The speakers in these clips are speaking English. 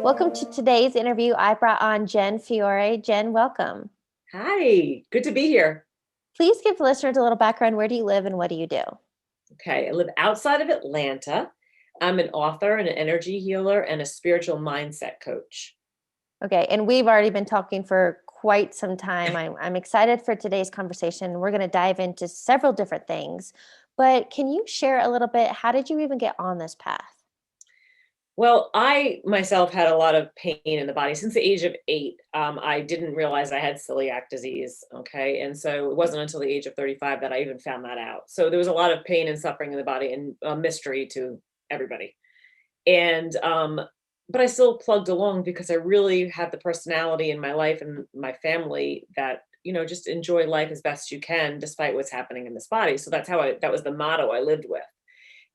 Welcome to today's interview. I brought on Jen Fiore. Jen, welcome. Hi, good to be here. Please give listeners a little background. Where do you live and what do you do? Okay, I live outside of Atlanta. I'm an author and an energy healer and a spiritual mindset coach. Okay, and we've already been talking for quite some time. I'm excited for today's conversation. We're going to dive into several different things, but can you share a little bit? How did you even get on this path? Well, I myself had a lot of pain in the body since the age of 8. I didn't realize I had celiac disease. Okay. And so it wasn't until the age of 35 that I even found that out. So there was a lot of pain and suffering in the body and a mystery to everybody. And, but I still plugged along because I really had the personality in my life and my family that, just enjoy life as best you can, despite what's happening in this body. So that was the motto I lived with.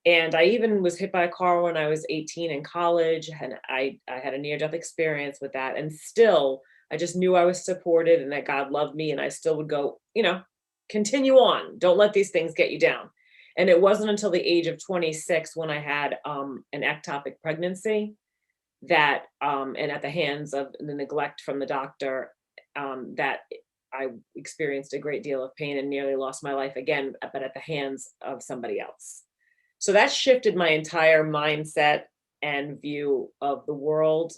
And I even was hit by a car when I was 18 in college, and I had a near-death experience with that. And still, I just knew I was supported and that God loved me, and I still would go, continue on. Don't let these things get you down. And it wasn't until the age of 26 when I had an ectopic pregnancy that, and at the hands of the neglect from the doctor, that I experienced a great deal of pain and nearly lost my life again, but at the hands of somebody else. So that shifted my entire mindset and view of the world,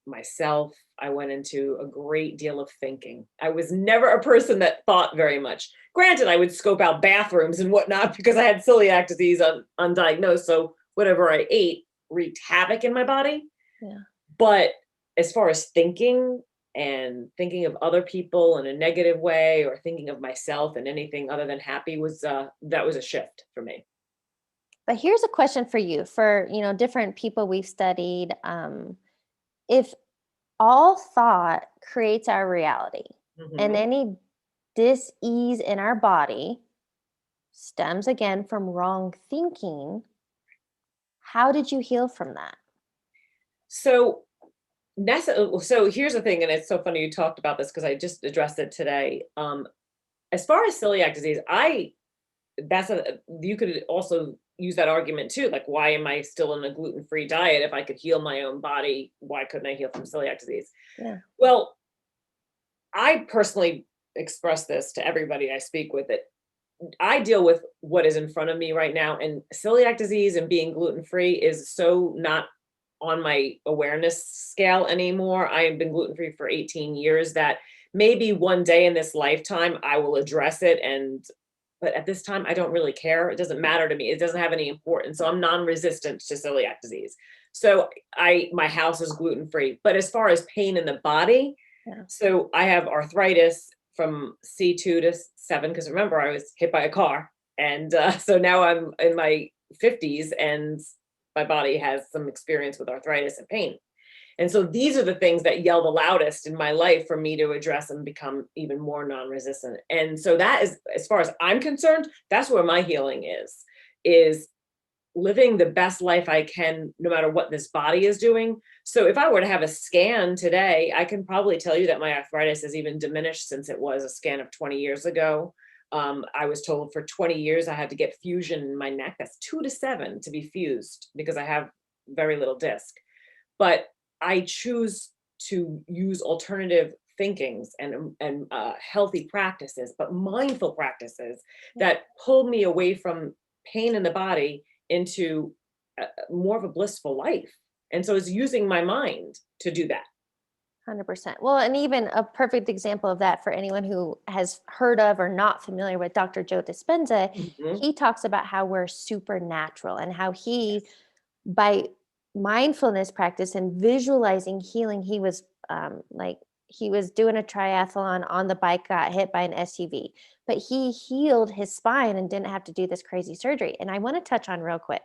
myself. I went into a great deal of thinking. I was never a person that thought very much. Granted, I would scope out bathrooms and whatnot because I had celiac disease undiagnosed. So whatever I ate wreaked havoc in my body. Yeah. But as far as thinking and thinking of other people in a negative way or thinking of myself and anything other than happy that was a shift for me. But here's a question for you, for, different people we've studied. If all thought creates our reality and Mhm. any dis-ease in our body stems again from wrong thinking, how did you heal from that? So so here's the thing, and it's so funny you talked about this because I just addressed it today. As far as celiac disease, you could also use that argument too. Like, why am I still on a gluten-free diet? If I could heal my own body, why couldn't I heal from celiac disease? Yeah. Well, I personally express this to everybody I speak with. It I deal with what is in front of me right now, and celiac disease and being gluten-free is so not on my awareness scale anymore. I have been gluten-free for 18 years that maybe one day in this lifetime I will address it, but at this time I don't really care. It doesn't matter to me. It doesn't have any importance. So I'm non-resistant to celiac disease. So my house is gluten-free. But as far as pain in the body, Yeah. so I have arthritis from C2 to 7 because remember I was hit by a car, and so now I'm in my 50s and my body has some experience with arthritis and pain. And so these are the things that yell the loudest in my life for me to address and become even more non-resistant. And so that is, as far as I'm concerned, that's where my healing is living the best life I can, no matter what this body is doing. So if I were to have a scan today, I can probably tell you that my arthritis has even diminished since it was a scan of 20 years ago. I was told for 20 years I had to get fusion in my neck. That's 2 to 7 to be fused because I have very little disc. But I choose to use alternative thinkings and healthy practices, but mindful practices that pull me away from pain in the body into more of a blissful life. And so it's using my mind to do that. 100%. Well, and even a perfect example of that for anyone who has heard of or not familiar with Dr. Joe Dispenza, Mhm. he talks about how we're supernatural and how he, Yes. by mindfulness practice and visualizing healing, he was doing a triathlon on the bike, got hit by an SUV, but he healed his spine and didn't have to do this crazy surgery. And I want to touch on real quick.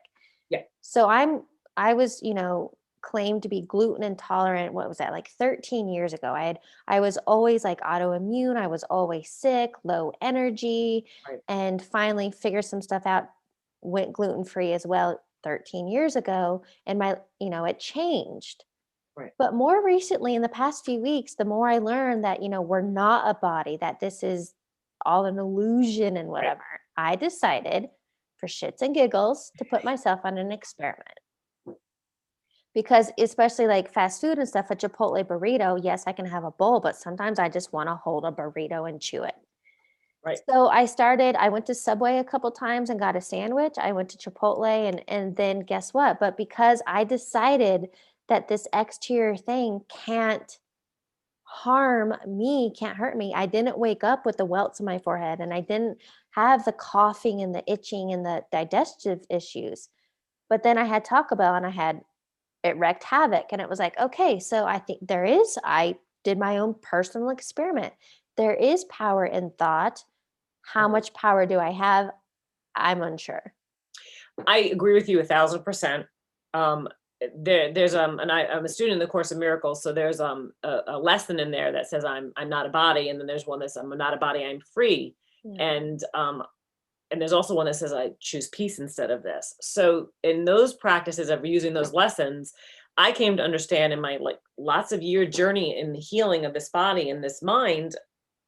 Yeah. So I was, claimed to be gluten intolerant. What was that? Like 13 years ago. I was always like autoimmune. I was always sick, low energy, Right. and finally figured some stuff out, went gluten free as well 13 years ago. And it changed. Right. But more recently, in the past few weeks, the more I learned that, we're not a body, that this is all an illusion and Right. whatever, I decided for shits and giggles to put myself on an experiment. Because especially like fast food and stuff, a Chipotle burrito, yes, I can have a bowl, but sometimes I just want to hold a burrito and chew it. Right. So I went to Subway a couple times and got a sandwich. I went to Chipotle and then guess what? But because I decided that this exterior thing can't harm me, can't hurt me, I didn't wake up with the welts in my forehead and I didn't have the coughing and the itching and the digestive issues. But then I had Taco Bell and it wreaked havoc. And it was like, okay, so I did my own personal experiment. There is power in thought. How Mhm. much power do I have? I'm unsure. I agree with you 1,000%. Um, I'm a student in the Course of Miracles, so there's a lesson in there that says I'm not a body, and then there's one that says I'm not a body, I'm free, Yeah. and there's also one that says I choose peace instead of this. So in those practices of using those lessons, I came to understand in my like lots of year journey in the healing of this body and this mind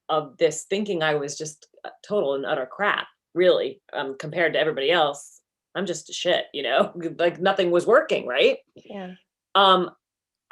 of this thinking I was just total and utter crap, really, compared to everybody else. I'm just a shit, like nothing was working, right? Yeah. Um,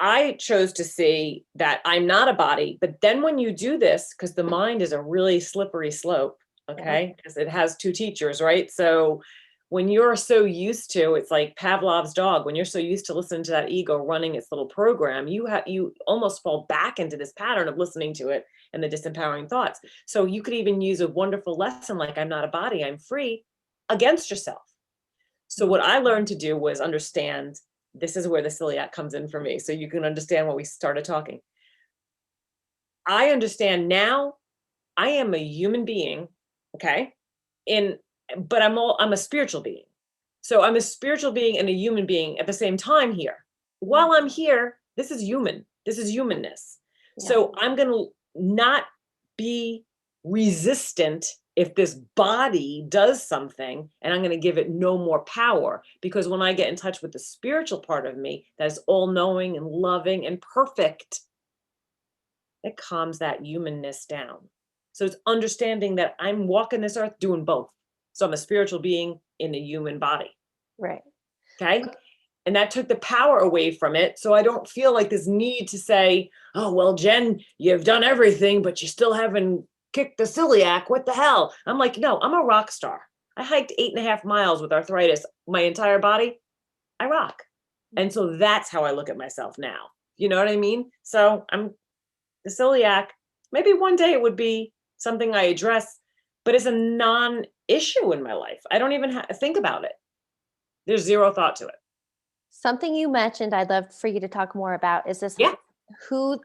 I chose to see that I'm not a body, but then when you do this, because the mind is a really slippery slope, Yeah. okay, because it has two teachers, right? So when you're so used to, it's like Pavlov's dog, when you're so used to listening to that ego running its little program, you almost fall back into this pattern of listening to it and the disempowering thoughts. So you could even use a wonderful lesson like I'm not a body, I'm free against yourself. So what I learned to do was understand this is where the celiac comes in for me. So you can understand when we started talking. I understand now I am a human being, okay? In but I'm a spiritual being. So I'm a spiritual being and a human being at the same time here. Yeah. While I'm here, this is human. This is humanness. Yeah. So I'm going to not be resistant if this body does something, and I'm going to give it no more power, because when I get in touch with the spiritual part of me that is all knowing and loving and perfect, it calms that humanness down. So it's understanding that I'm walking this earth doing both. So I'm a spiritual being in a human body. Right. Okay. And that took the power away from it. So I don't feel like this need to say, oh, well, Jen, you've done everything, but you still haven't kicked the celiac. What the hell? I'm like, no, I'm a rock star. I hiked 8.5 miles with arthritis, my entire body. I rock. And so that's how I look at myself now. You know what I mean? So I'm the celiac. Maybe one day it would be something I address, but it's a non-issue in my life. I don't even think about it. There's zero thought to it. Something you mentioned I'd love for you to talk more about is this Yeah. who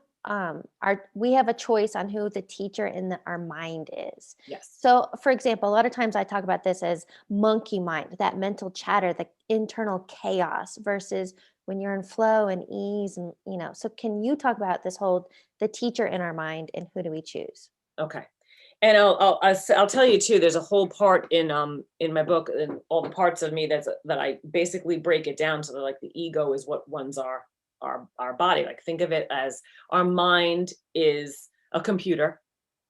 we have a choice on who the teacher in our mind is. Yes. So for example, a lot of times I talk about this as monkey mind, that mental chatter, the internal chaos versus when you're in flow and ease and so can you talk about this whole the teacher in our mind and who do we choose? Okay. And I'll tell you too. There's a whole part in my book and all the parts of me that I basically break it down to like the ego is what runs our body. Like think of it as our mind is a computer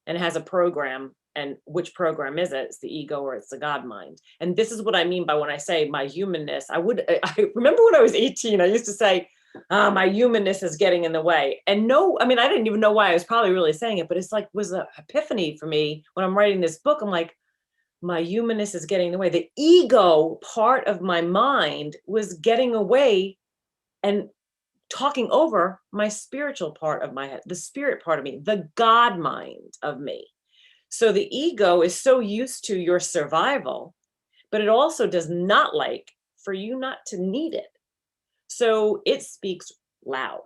and it has a program, and which program is it? It's the ego or it's the God mind. And this is what I mean by when I say my humanness. I remember when I was 18, I used to say, my humanness is getting in the way. And no, I mean, I didn't even know why I was probably really saying it, but it's like was an epiphany for me when I'm writing this book. I'm like, my humanness is getting in the way. The ego part of my mind was getting away and talking over my spiritual part of my head, the spirit part of me, the God mind of me. So the ego is so used to your survival, but it also does not like for you not to need it. So it speaks loud.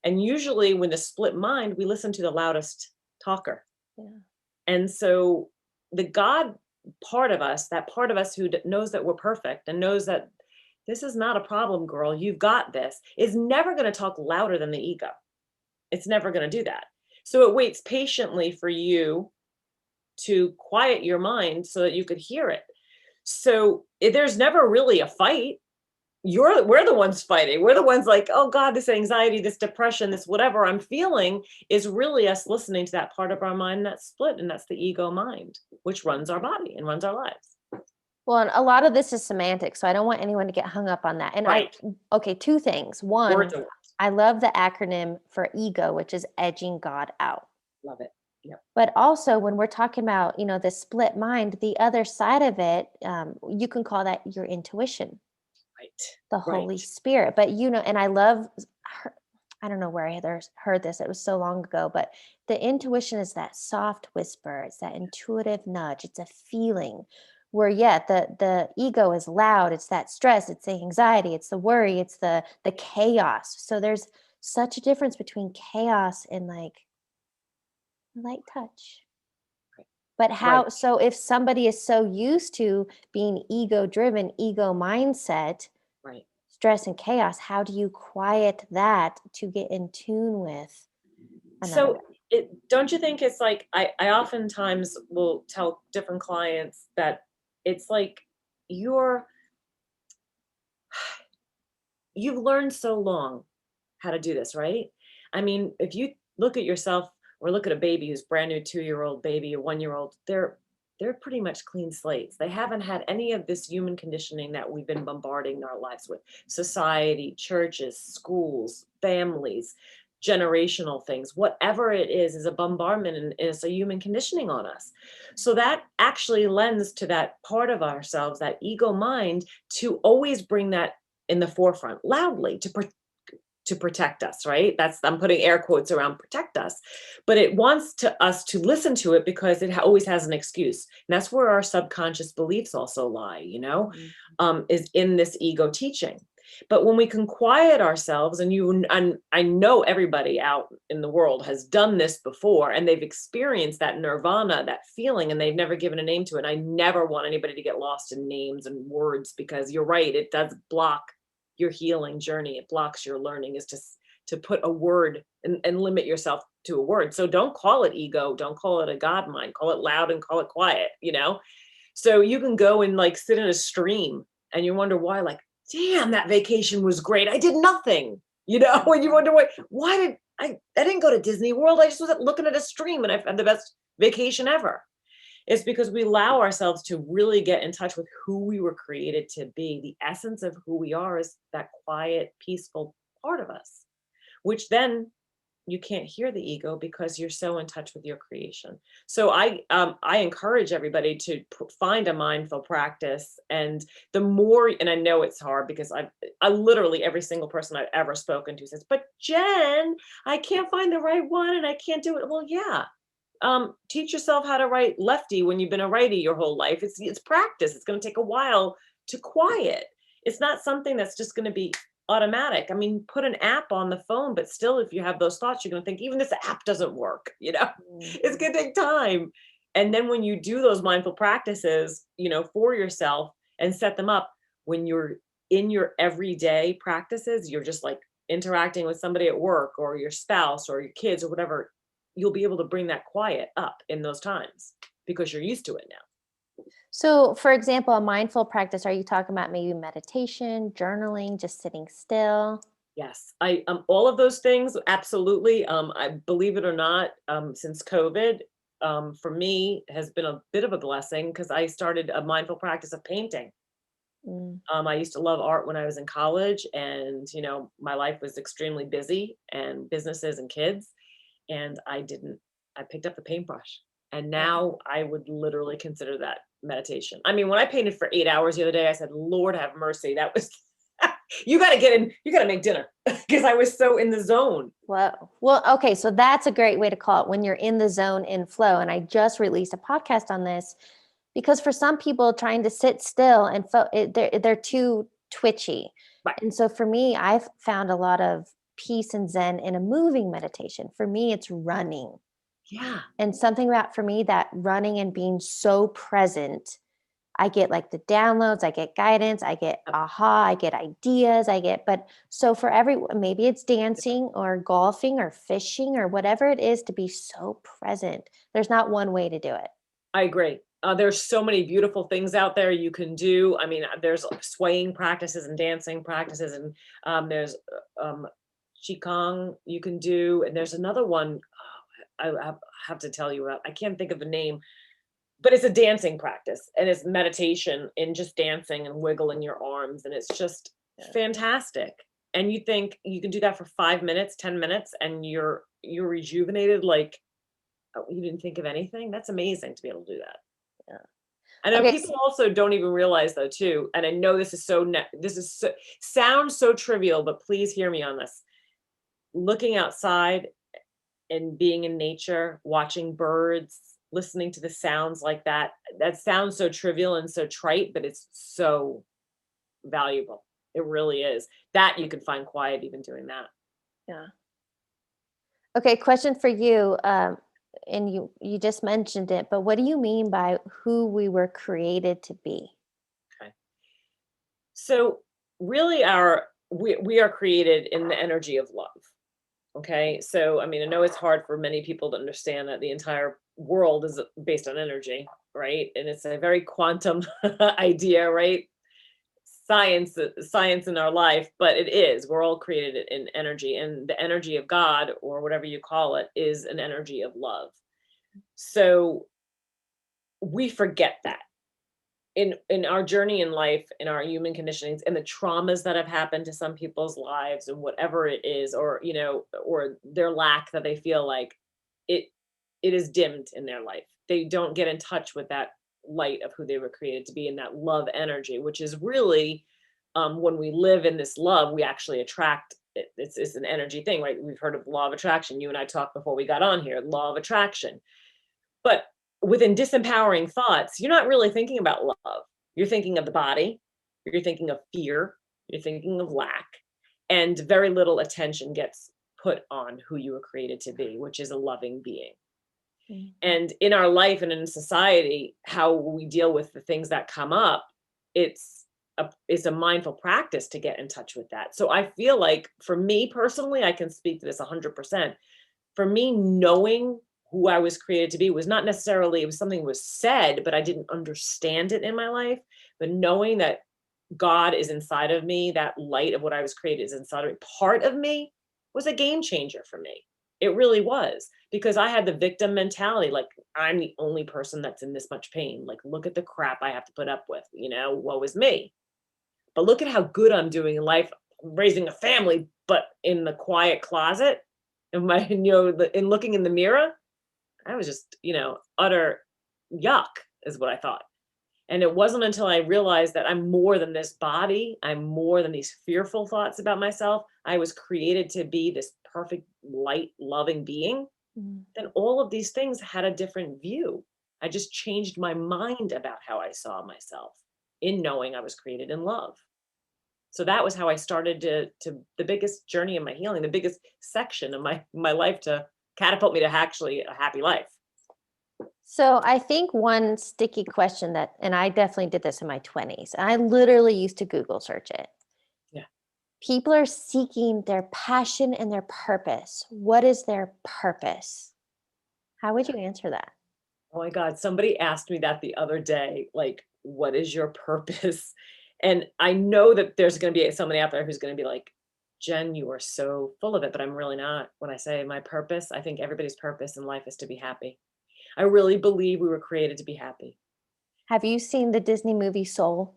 And usually when the split mind, we listen to the loudest talker. Yeah. And so the God part of us, that part of us who knows that we're perfect and knows that this is not a problem, girl, you've got this, is never going to talk louder than the ego. It's never going to do that. So it waits patiently for you to quiet your mind so that you could hear it. So there's never really a fight. We're the ones fighting. We're the ones like, oh God, this anxiety, this depression, this whatever I'm feeling is really us listening to that part of our mind that's split, and that's the ego mind, which runs our body and runs our lives. Well, and a lot of this is semantic, so I don't want anyone to get hung up on that. And Right. okay, two things. Words One, are words. I love the acronym for ego, which is edging God out. Love it. Yep. But also, when we're talking about, the split mind, the other side of it, you can call that your intuition, Right. the Right. Holy Spirit. But, and I love, I don't know where I heard this, it was so long ago, but the intuition is that soft whisper, it's that intuitive nudge, it's a feeling where, yeah, the ego is loud, it's that stress, it's the anxiety, it's the worry, it's the chaos. So there's such a difference between chaos and like light touch. Right. But Right. how, so if somebody is so used to being ego driven, ego mindset, Right. stress and chaos, how do you quiet that to get in tune with another So way? don't you think it's like I oftentimes will tell different clients that it's like you're you've learned so long how to do this, right? I mean, if you look at yourself or look at a baby who's brand new 2-year-old baby, a 1-year-old, they're pretty much clean slates. They haven't had any of this human conditioning that we've been bombarding our lives with. Society, churches, schools, families, generational things, whatever it is a bombardment and is a human conditioning on us. So that actually lends to that part of ourselves, that ego mind, to always bring that in the forefront loudly to protect us, right? That's, I'm putting air quotes around protect us, but it wants to us to listen to it because it always has an excuse. And that's where our subconscious beliefs also lie, Mhm. is in this ego teaching. But when we can quiet ourselves, and I know everybody out in the world has done this before, and they've experienced that nirvana, that feeling, and they've never given a name to it. And I never want anybody to get lost in names and words, because you're right, it does block your healing journey. It blocks your learning, is to put a word and limit yourself to a word. So don't call it ego, don't call it a God mind, call it loud and call it quiet. So you can go and like sit in a stream and you wonder why, like, damn, that vacation was great. I did nothing, and you wonder why did I didn't go to Disney World. I just was looking at a stream and I've had the best vacation ever. It's because we allow ourselves to really get in touch with who we were created to be. The essence of who we are is that quiet, peaceful part of us, which then you can't hear the ego because you're so in touch with your creation. So I encourage everybody to find a mindful practice, and the more, and I know it's hard because I literally every single person I've ever spoken to says, "But Jen, I can't find the right one and I can't do it." Well, yeah, teach yourself how to write lefty when you've been a righty your whole life. It's practice. It's going to take a while to quiet. It's not something that's just going to be automatic. I mean, put an app on the phone, but still, if you have those thoughts, you're going to think, even this app doesn't work. It's Mhm. going to take time. And then when you do those mindful practices, for yourself and set them up, when you're in your everyday practices, you're just like interacting with somebody at work or your spouse or your kids or whatever, you'll be able to bring that quiet up in those times because you're used to it now. So, for example, a mindful practice, are you talking about maybe meditation, journaling, just sitting still? Yes, I all of those things, absolutely. I believe it or not, since COVID, for me has been a bit of a blessing because I started a mindful practice of painting. Mm. I used to love art when I was in college, and my life was extremely busy and businesses and kids, and I didn't. I picked up the paintbrush, and Yeah. now I would literally consider that meditation. I mean, when I painted for 8 hours the other day, I said, "Lord have mercy." That was you got to get in. You got to make dinner because I was so in the zone. Well, okay. So that's a great way to call it when you're in the zone in flow. And I just released a podcast on this because for some people, trying to sit still and they're too twitchy. Right? And so for me, I've found a lot of peace and zen in a moving meditation. For me, it's running. Yeah. And something about for me that running and being so present, I get like the downloads, I get guidance, I get aha, I get ideas, but so for everyone, maybe it's dancing or golfing or fishing or whatever it is to be so present. There's not one way to do it. I agree. There's so many beautiful things out there you can do. I mean, there's swaying practices and dancing practices, and there's qigong you can do, and there's another one I have to tell you about. I can't think of the name, but it's a dancing practice, and it's meditation and just dancing and wiggling your arms, and it's just fantastic. And you think you can do that for 5 minutes, 10 minutes, and you're rejuvenated like, oh, you didn't think of anything. That's amazing to be able to do that. Yeah. I know Okay. people also don't even realize though too, and I know this is sounds so trivial, but please hear me on this. Looking outside and being in nature, watching birds, listening to the sounds like that, that sounds so trivial and so trite, but it's so valuable. It really is. That you can find quiet even doing that. Yeah. Okay, question for you. And you just mentioned it, but what do you mean by who we were created to be? Okay. So really we are created in the energy of love. Okay. So I mean, I know it's hard for many people to understand that the entire world is based on energy, right? And it's a very quantum idea, right? Science in our life, but it is. We're all created in energy, and the energy of God, or whatever you call it, is an energy of love. So we forget that in our journey in life, in our human conditionings, and the traumas that have happened to some people's lives, and whatever it is, or or their lack that they feel like it it is dimmed in their life. They don't get in touch with that light of who they were created to be, in that love energy, which is really, when we live in this love, we actually attract it. It's an energy thing, right? We've heard of law of attraction. You and I talked before we got on here, law of attraction. But within disempowering thoughts, you're not really thinking about love. You're thinking of the body, you're thinking of fear, you're thinking of lack, and very little attention gets put on who you were created to be, which is a loving being. Mhm. And in our life and in society, how we deal with the things that come up, it's it's a mindful practice to get in touch with that. So I feel like for me personally, I can speak to this 100%. For me, knowing who I was created to be was not necessarily, it was something that was said, but I didn't understand it in my life. But knowing that God is inside of me, that light of what I was created is inside of me, part of me, was a game changer for me. It really was, because I had the victim mentality, like I'm the only person that's in this much pain. Like, look at the crap I have to put up with, woe is me. But look at how good I'm doing in life, raising a family, but in the quiet closet, in my, in looking in the mirror, I was just, utter yuck is what I thought. And it wasn't until I realized that I'm more than this body, I'm more than these fearful thoughts about myself. I was created to be this perfect, light, loving being. Mhm. Then all of these things had a different view. I just changed my mind about how I saw myself, in knowing I was created in love. So that was how I started to the biggest journey in my healing, the biggest section of my life to catapult me to actually a happy life. So I think one sticky question that, and I definitely did this in my 20s, and I literally used to Google search it. Yeah. People are seeking their passion and their purpose. What is their purpose? How would you answer that? Oh my God, somebody asked me that the other day, like, what is your purpose? And I know that there's going to be somebody out there who's going to be like, Jen, you are so full of it, but I'm really not. When I say my purpose, I think everybody's purpose in life is to be happy. I really believe we were created to be happy. Have you seen the Disney movie Soul?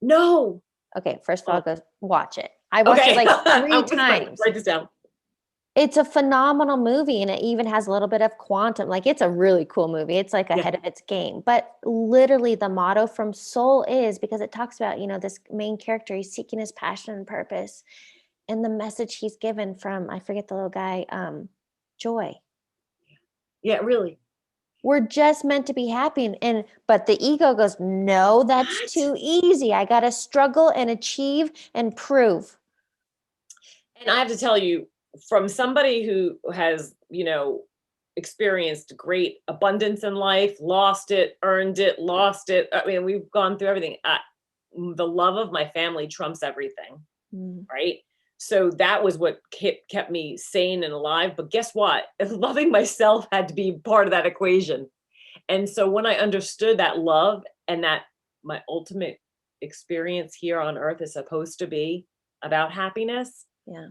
No. Okay, first of all, Oh, go watch it. I watched it okay. like three I'm just times. write this down. It's a phenomenal movie, and it even has a little bit of quantum. Like, it's a really cool movie. It's like Yeah. ahead of its game. But literally, the motto from Soul is, because it talks about, this main character, he's seeking his passion and purpose. And the message he's given from, I forget the little guy, joy. Yeah, really. We're just meant to be happy. But the ego goes, no, that's What? too easy. I got to struggle and achieve and prove. And I have to tell you, from somebody who has, experienced great abundance in life, lost it, earned it, lost it. I mean, we've gone through everything. The love of my family trumps everything, Mm. right? So that was what kept me sane and alive. But guess what? Loving myself had to be part of that equation. And so when I understood that love, and that my ultimate experience here on earth is supposed to be about happiness, Yeah.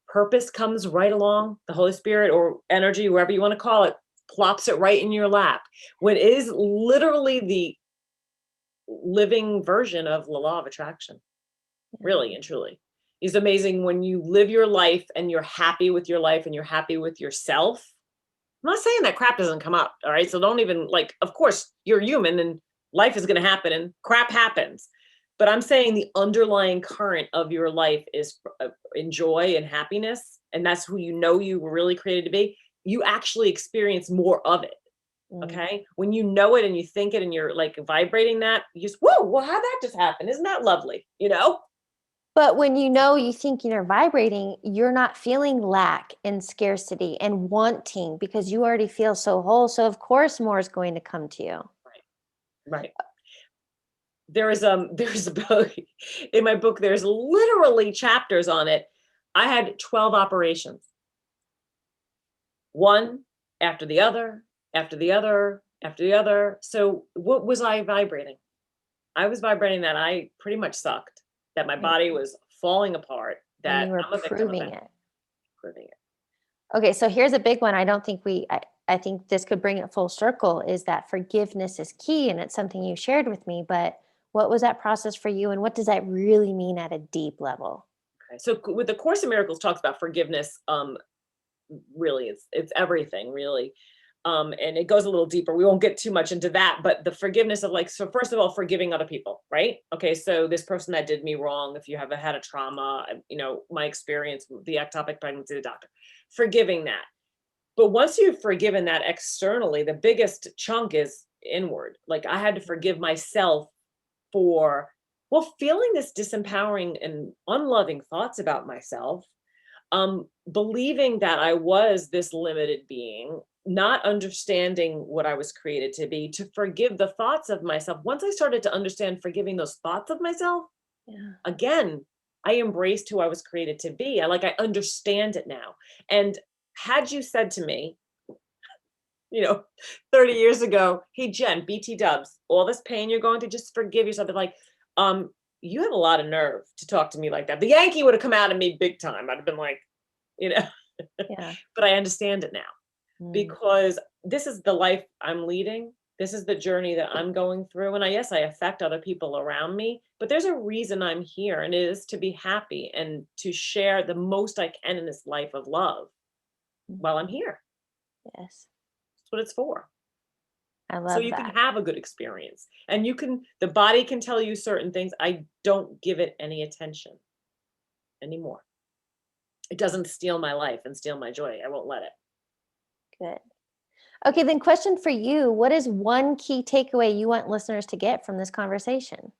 purpose comes right along, the Holy Spirit or energy, wherever you want to call it, plops it right in your lap, when it is literally the living version of the law of attraction, really and truly. It's amazing when you live your life and you're happy with your life and you're happy with yourself. I'm not saying that crap doesn't come up, all right? So don't even, like, of course, you're human and life is going to happen and crap happens. But I'm saying the underlying current of your life is in joy and happiness, and that's who you were really created to be. You actually experience more of it. Okay. When you know it and you think it and you're like vibrating that, you just, whoa, well, how'd that just happen? Isn't that lovely? You know? But when you think you're vibrating, you're not feeling lack and scarcity and wanting because you already feel so whole. So of course more is going to come to you. Right. There's a book in my book, there's literally chapters on it. I had 12 operations. One after the other, after the other, after the other. So what was I vibrating? I was vibrating that I pretty much sucked, that my body was falling apart, that And you were I'm a victim of proving it. it. Proving it. Okay, so here's a big one. I think this could bring it full circle, is that forgiveness is key. And it's something you shared with me, but what was that process for you? And what does that really mean at a deep level? Okay. So with the Course in Miracles talks about forgiveness, really it's everything, really. And it goes a little deeper. We won't get too much into that, but the forgiveness of, like, so first of all, forgiving other people, right? Okay, so this person that did me wrong, if you have had a trauma, my experience with the ectopic pregnancy, the doctor, forgiving that. But once you've forgiven that externally, the biggest chunk is inward. Like, I had to forgive myself for, well, feeling this disempowering and unloving thoughts about myself, believing that I was this limited being, not understanding what I was created to be, to forgive the thoughts of myself. Once I started to understand forgiving those thoughts of myself, again, I embraced who I was created to be. I understand it now. And had you said to me, 30 years ago, hey, Jen, BT dubs, all this pain you're going to, just forgive yourself. Like, you have a lot of nerve to talk to me like that. The Yankee would have come out of me big time. I'd have been like, Yeah. But I understand it now, because this is the life I'm leading. This is the journey that I'm going through. And yes, I affect other people around me, but there's a reason I'm here, and it is to be happy and to share the most I can in this life of love while I'm here. Yes. That's what it's for. I love so you that. can have a good experience, and the body can tell you certain things. I don't give it any attention anymore. It doesn't steal my life and steal my joy. I won't let it. Good. Okay, then question for you. What is one key takeaway you want listeners to get from this conversation?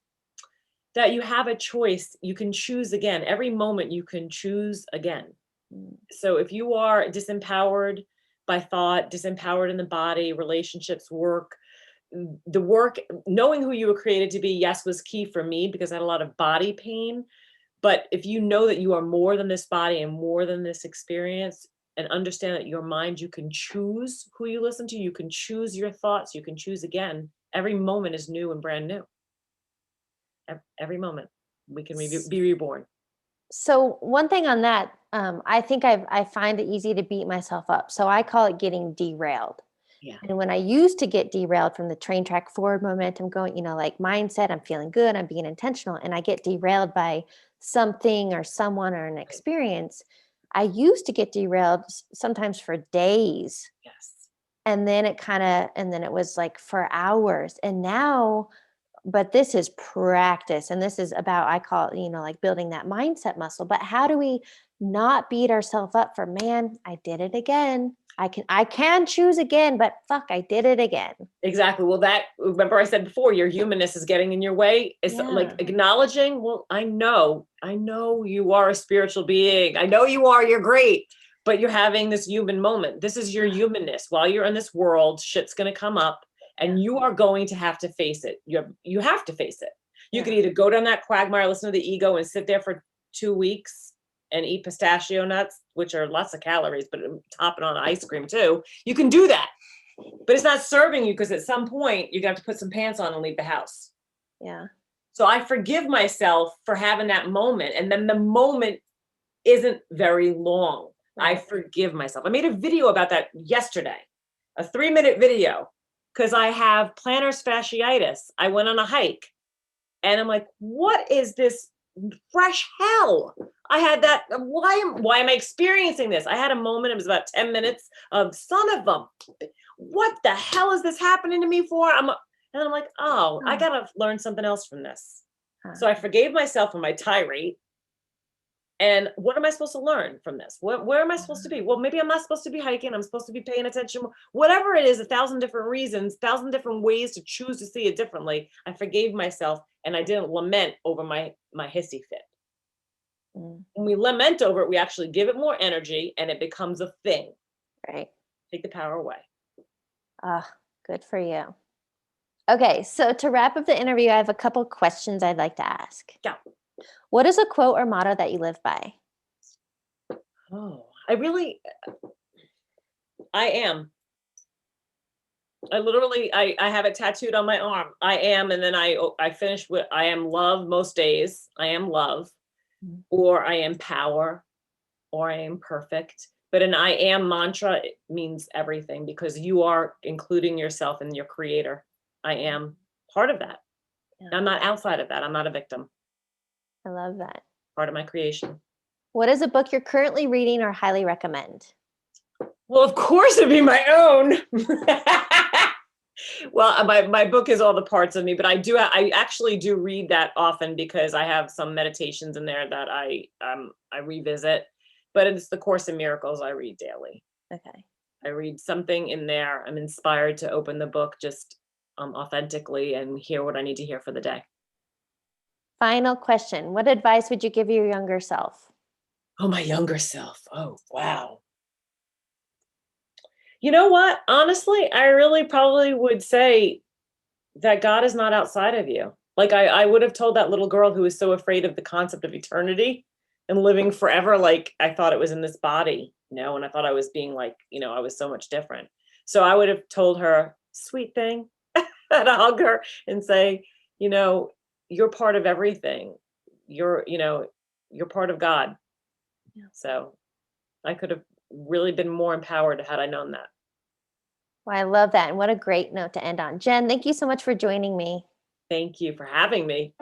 That you have a choice. You can choose again. Every moment you can choose again. So if you are disempowered by thought, disempowered in the body, relationships, work, knowing who you were created to be, yes, was key for me, because I had a lot of body pain. But if you know that you are more than this body and more than this experience, and understand that your mind, you can choose who you listen to, you can choose your thoughts, you can choose again. Every moment is new and brand new. Every moment we can be reborn. So one thing on that, I think I find it easy to beat myself up. So I call it getting derailed. Yeah. And when I used to get derailed from the train track forward momentum going, like mindset, I'm feeling good, I'm being intentional, and I get derailed by something or someone or an experience, I used to get derailed sometimes for days. Yes. And then it was like for hours. And now, but this is practice. And this is about, I call it, like building that mindset muscle. But how do we not beat ourselves up for, man, I did it again. I can choose again, but fuck, I did it again. Exactly. Well, remember I said before, your humanness is getting in your way. It's like acknowledging, well, I know you are a spiritual being. I know you're great, but you're having this human moment. This is your humanness. While you're in this world, shit's going to come up, and you are going to have to face it. You have to face it. You can either go down that quagmire, listen to the ego, and sit there for 2 weeks and eat pistachio nuts, which are lots of calories, but top it on ice cream too. You can do that, but it's not serving you, because at some point you have to put some pants on and leave the house. Yeah. So I forgive myself for having that moment. And then the moment isn't very long. Right. I forgive myself. I made a video about that yesterday, a 3-minute video, because I have plantar fasciitis. I went on a hike and I'm like, what is this fresh hell? I had that. Why am I experiencing this? I had a moment, it was about 10 minutes of son of a, what the hell is this happening to me for? And I'm like, oh, I got to learn something else from this. So I forgave myself for my tirade. And what am I supposed to learn from this? Where am I supposed to be? Well, maybe I'm not supposed to be hiking. I'm supposed to be paying attention. Whatever it is, 1,000 different reasons, 1,000 different ways to choose to see it differently. I forgave myself and I didn't lament over my hissy fit. When we lament over it, we actually give it more energy and it becomes a thing. Right. Take the power away. Good for you. Okay, so to wrap up the interview, I have a couple questions I'd like to ask. Yeah. What is a quote or motto that you live by? Oh, I am. I have it tattooed on my arm. I am, and then I finish with I am love most days. I am love, or I am power, or I am perfect. But an I am mantra, it means everything because you are including yourself in your creator. I am part of that. Yeah. I'm not outside of that. I'm not a victim. I love that. Part of my creation. What is a book you're currently reading or highly recommend? Well, of course it'd be my own. Well, my book is all the parts of me, but I actually do read that often because I have some meditations in there that I revisit. But it's the Course in Miracles I read daily. Okay. I read something in there. I'm inspired to open the book just authentically and hear what I need to hear for the day. Final question. What advice would you give your younger self? Oh, my younger self. Oh, wow. You know what? Honestly, I really probably would say that God is not outside of you. Like I would have told that little girl who was so afraid of the concept of eternity and living forever, like I thought it was in this body, and I thought I was being like, I was so much different. So I would have told her, sweet thing, and hug her and say, you're part of everything. You're part of God. Yeah. So I could have really been more empowered had I known that. Well, I love that. And what a great note to end on. Jen, thank you so much for joining me. Thank you for having me.